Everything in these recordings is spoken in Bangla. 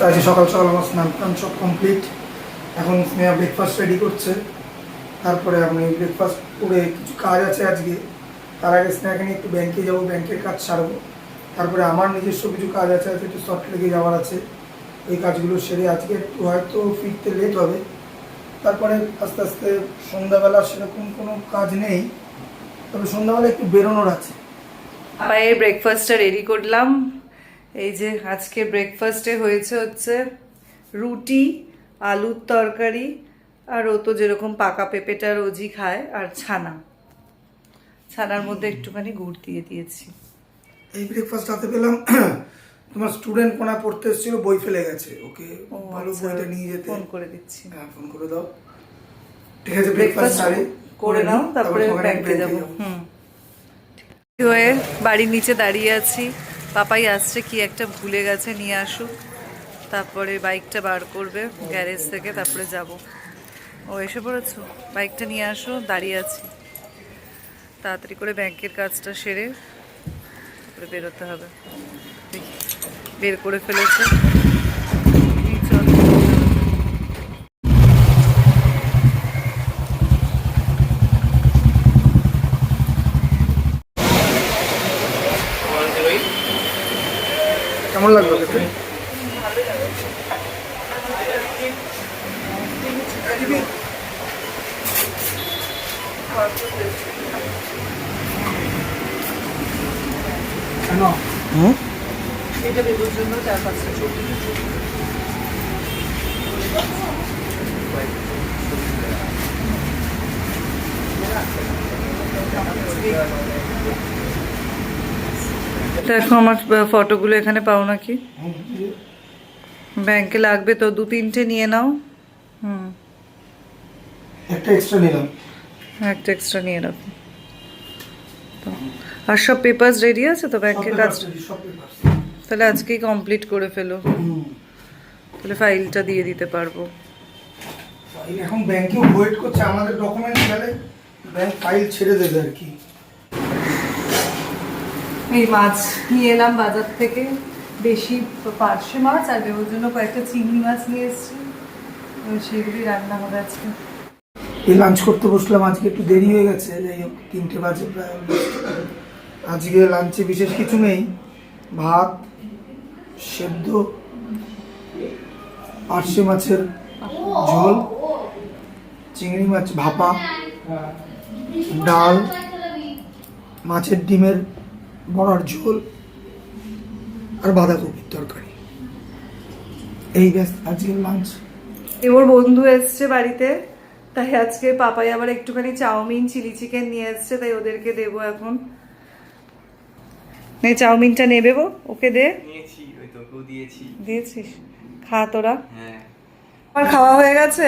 আজকে সকাল সকাল আমার স্নান টান সব কমপ্লিট। এখন স্নেহা ব্রেকফাস্ট রেডি করছে। তারপরে আমি ব্রেকফাস্ট করে কিছু কাজ আছে আজকে, তার আগে স্নেহাকে নিয়ে একটু ব্যাংকে যাবো, ব্যাংকের কাজ সারবো। তারপরে আমার নিজস্ব কিছু কাজ আছে, একটু সফট লেগে যাওয়ার আছে, ওই কাজগুলো সেরে আজকে একটু হয়তো ফিরতে লেট হবে। তারপরে আস্তে আস্তে সন্ধ্যাবেলা সেরকম কোনো কাজ নেই, তবে সন্ধ্যাবেলা একটু বেরোনোর আছে। পায়ের ব্রেকফাস্টটা রেডি করলাম। এই যে আজকে ব্রেকফাস্টে হয়েছে হচ্ছে রুটি, আলুর তরকারি, আর ও তো যেরকম পাকা পেঁপেটা রোজই খায়, আর ছানার মধ্যে একটুখানি গুড় দিয়ে দিয়েছি। এই ব্রেকফাস্ট হাতে পেলাম। তোমার স্টুডেন্ট কোনা পড়তে এসেছিল, বই ফেলে গেছে, ওকে ভালো বইটা নিয়ে যেতে ফোন করে দিচ্ছি। হ্যাঁ, ফোন করে দাও। ঠিক আছে, ব্রেকফাস্ট করে নাও, তারপরে ব্যাংকে যাবো। হয়ে বাড়ির নিচে দাঁড়িয়ে আছি, পাপাই আসছে, কি একটা ভুলে গেছে, নিয়ে আসুক, তারপরে বাইকটা বার করবে গ্যারেজ থেকে, তারপরে যাব। ও এসে পড়েছো? বাইকটা নিয়ে আসো, দাঁড়িয়ে আছি। তাড়াতাড়ি করে ব্যাংকের কাজটা সেরে তারপরে বেরোতে হবে। দেখি বের করে ফেলেছে। কেমন লাগলো খেতে? এটা বেরোর জন্য 4-5টা ছবি। দেখো আমার ফটোগুলো এখানে পাও নাকি? ব্যাংকে লাগবে তো, 2-3টে নিয়ে নাও। একটা এক্সট্রা নিলাম। একটা এক্সট্রা নিয়ে রাখো। আর সব পেপারস রেডি আছে তো ব্যাংকের কাজ? তাহলে আজকেই কমপ্লিট করে ফেলো, তাহলে ফাইলটা দিয়ে দিতে পারবো। এখন ব্যাংকেও ওয়েট করছে আমাদের ডকুমেন্ট গেলে ব্যাংক ফাইল ছেড়ে দেবে আর কি। এই মাছ নিয়ে এলাম বাজার থেকে, বেশি পার্শে মাছ, আর ওর জন্য কয়েকটা চিংড়ি মাছ নিয়ে এসেছি, সেগুলি রান্না হবে আজকে। এই লাঞ্চ করতে বসলাম, আজকে একটু দেরি হয়ে গেছে, যাই হোক 3টে বাজে প্রায়। আজকে লাঞ্চে বিশেষ কিছু নেই, ভাত, সেদ্ধ, পার্শে মাছের ঝোল, চিংড়ি মাছ ভাপা, ডাল, মাছের ডিমের বড়ার ঝোল, আর বাঁধাকপির তরকারি। এই ব্যাস আজকের লাঞ্চ। ওর বন্ধু এসছে বাড়িতে, তাই আজকে পাপাই আবার একটুখানি চাউমিন, চিলি চিকেন নিয়ে এসছে, তাই ওদেরকে দেবো এখন। নে চাউমিনটা নেবে, ওকে দে। নিয়েছি, ওই তোকেও দিয়েছি। দিয়েছিস? খা তোরা। হ্যাঁ। আমার খাওয়া হয়ে গেছে?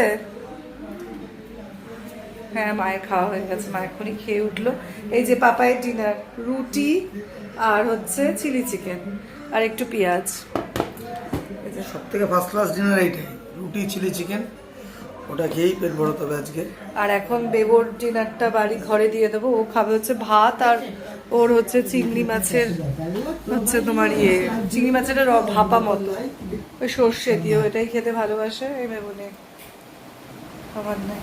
হ্যাঁ, মায়ের খাওয়া হয়ে গেছে, মা এখনই খেয়ে উঠলো। এই যে পাপায়ের ডিনার, রুটি আর হচ্ছে চিলি চিকেন আর একটু পেঁয়াজ। সব থেকে ফার্স্ট ক্লাস ডিনার এইটাই, রুটি চিলি চিকেন, ওটা খেয়েই পেট ভরতে হবে আজকে। আর এখন বেবোর ডিনারটা বাড়ি ঘরে দিয়ে দেবো, ও খাবে হচ্ছে ভাত, আর ওর হচ্ছে চিংড়ি মাছের হচ্ছে তোমার চিংড়ি মাছের ভাপা মতো, ওই সর্ষে দিয়ে, এটাই খেতে ভালোবাসে। এই বেবো নে, খাবার নেই,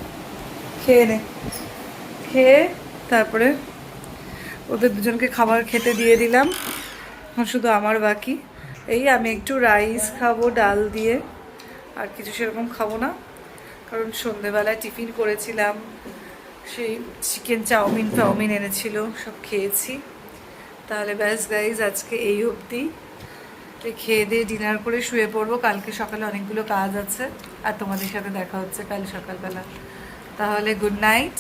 খেয়ে নে। খেয়ে তারপরে ওদের দুজনকে খাবার খেতে দিয়ে দিলাম, শুধু আমার বাকি। এই আমি একটু রাইস খাবো ডাল দিয়ে, আর কিছু সেরকম খাবো না, কারণ সন্ধেবেলায় টিফিন করেছিলাম, সেই চিকেন চাউমিন এনেছিল, সব খেয়েছি। তাহলে ব্যাস গাইজ, আজকে এই অবধি। খেয়ে দিয়ে ডিনার করে শুয়ে পড়বো, কালকে সকালে অনেকগুলো কাজ আছে, আর তোমাদের সাথে দেখা হচ্ছে কাল সকালবেলা। তাহলে গুড নাইট।